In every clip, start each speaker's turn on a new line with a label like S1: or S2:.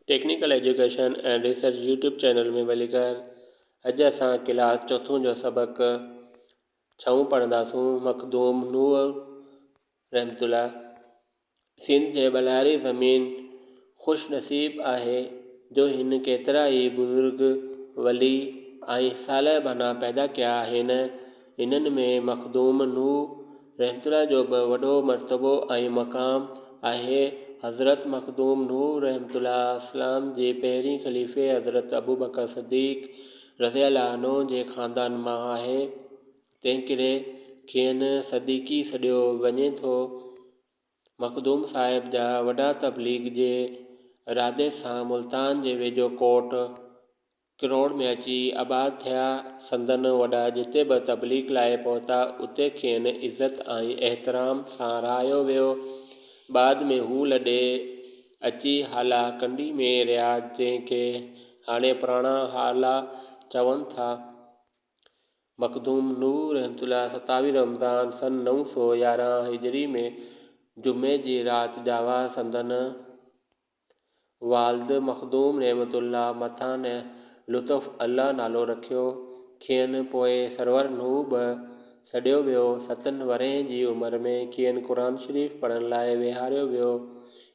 S1: Technical education and research YouTube channel में मिली कर अॼु असां क्लास चौथों जो सबक़ छहों पढ़ंदासूं। मखदूम नूह रहमतुल्लाह। सिंध जे बलारी ज़मीन ख़ुश नसीब आहे जो हिन केतिरा ई बुज़ुर्ग वली ऐं साल बना पैदा कया आहिनि। इन्हनि में मखदूम नूह रहमतुल्लाह जो बि वॾो मर्तबो ऐं मक़ाम आहे। हज़रत मखदूम नूह रहमतुल्लाह इस्लाम जे पहिरीं ख़लीफ़े हज़रत अबू बकर सिद्दीक़ रज़ियल्लाहु अन्हु जे ख़ानदान मां आहे। तंहिं करे खेनि सदीक़ी सॾियो वञे थो। मखदूम साहिब जा वॾा तबलीग जे इरादे सां मुल्तान जे वेझो कोट किरोड़ में अची आबाद थिया। संदन वॾा जिते बि तबलीग लाइ पहुता उते खेनि इज़त ऐं एहतराम सां रहायो वियो। बाद में हू लॾे अची हाला कंडी में रहिया जंहिंखे हाणे पुराणा हाला चवनि था। मखदूम नूह रहमतुल्लाह 27 रमज़ान सन 911 हिजरी में जुमे जी राति जावा। संदन वालिद मखदूम रहमतुल्लाह मथां ने लुत्फ़ अल्लाह नालो रखियो। खेनि पोइ सरवर नूह बि सॾियो वियो। 7 वरह जी उमिरि में खेनि क़ुरान शरीफ़ पढ़ण लाइ विहारियो वियो।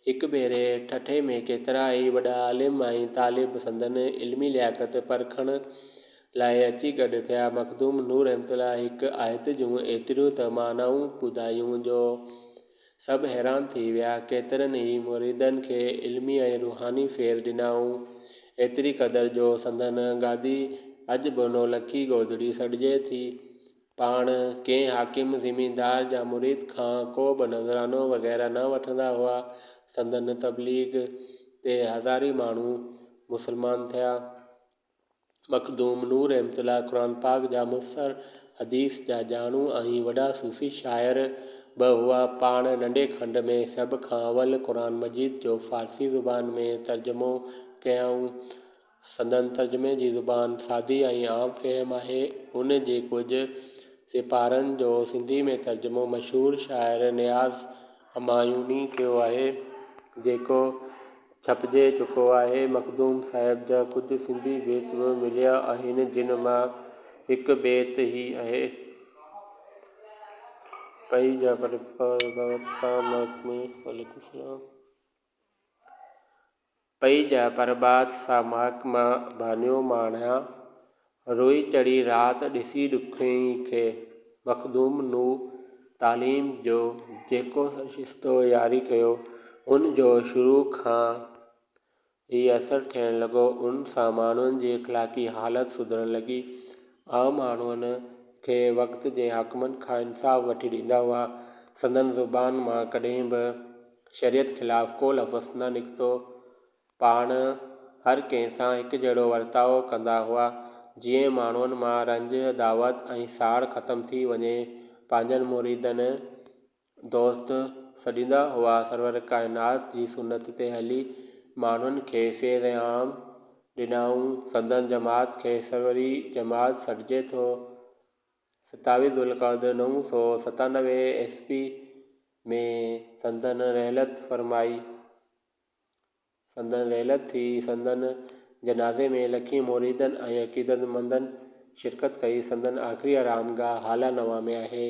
S1: हिक भेरे ठठे में केतिरा ई वॾा आलिम ऐं तालिब संदन इल्मी लियाक़त परखण लाइ अची गॾु थिया। मखदूम नूह रहमतुल्लाह हिक आयत जूं एतिरियूं त मानाऊं ॿुधायूं जो सभु हैरान थी विया। केतिरनि ई मुरीदनि खे इल्मी ऐं रूहानी फेर ॾिनाऊं। एतिरी क़दर जो संदन गादी अॼु बि नौलखी गोदड़ी सॾिजे थी। पाण कंहिं हाकिम ज़मींदार जा मुरीद खां को बि नज़रानो वग़ैरह न वठंदा हुआ। संदन तबलीग ते हज़ारी माण्हू मुसलमान थिया। मखदूम नूह रहमतुल्लाह क़ुरान पाक जा मुफ़सर हदीस जा ॼाणू ऐं वॾा सूफ़ी शाइर बि हुआ। पाण नंढे खंड में सभ खां अवल क़ुरान मजीद जो फ़ारसी ज़ुबान में तर्जुमो कयाऊं। संदन तर्जुमे जी ज़ुबान सादी ऐं आम फ़हम आहे। उन जे कुझु सिपारनि जो सिंधी में तर्जुमो मशहूर शाइर नियाज़ हमायूनी कयो आहे जेको छपिजे चुको आहे। मखदूम साहिब जा कुझु सिंधी बेत बि मिलिया आहिनि जिन मां हिकु बेत ही आहे। पई जा परबात सा महकमा बानियो माणिया रोई चढ़ी राति ॾिसी ॾुखई खे। मखदूम नूह तालीम जो जेको सिलसिलो यारी कयो उन जो शुरू खां ई असरु थियणु लॻो। उन सां माण्हुनि जी इख़्लाक़ी हालत सुधरण लॻी। आम माण्हुनि खे वक़्त जे हाकिमनि खां इंसाफ़ वठी ॾींदा हुआ। संदन ज़ुबान मां कॾहिं बि शरीयत ख़िलाफ़ को लफ़्ज़ न निकितो। पाण हर कंहिं सां हिकु जहिड़ो वर्ताव कंदा हुआ। जीअं माण्हुनि मां रंज अदावत ऐं साड़ ख़तम थी वञे। पंहिंजनि मुरीदनि दोस्त सॾींदा हुआ। सरवर काइनात जी सुन्नत ते हली माण्हुनि खे फैज़ आम ॾिनाऊं। संदन जमात खे सरवरी जमात सॾिजे थो। 27 ज़ुल्क़अदा 997 ईस्वी में संदन रहलत थी। संदन जनाज़े में लखी मुरीदनि ऐं अक़ीदतमंदनि शिरकत कई। संदन आख़िरी आरामगाह हाला नवां में आहे।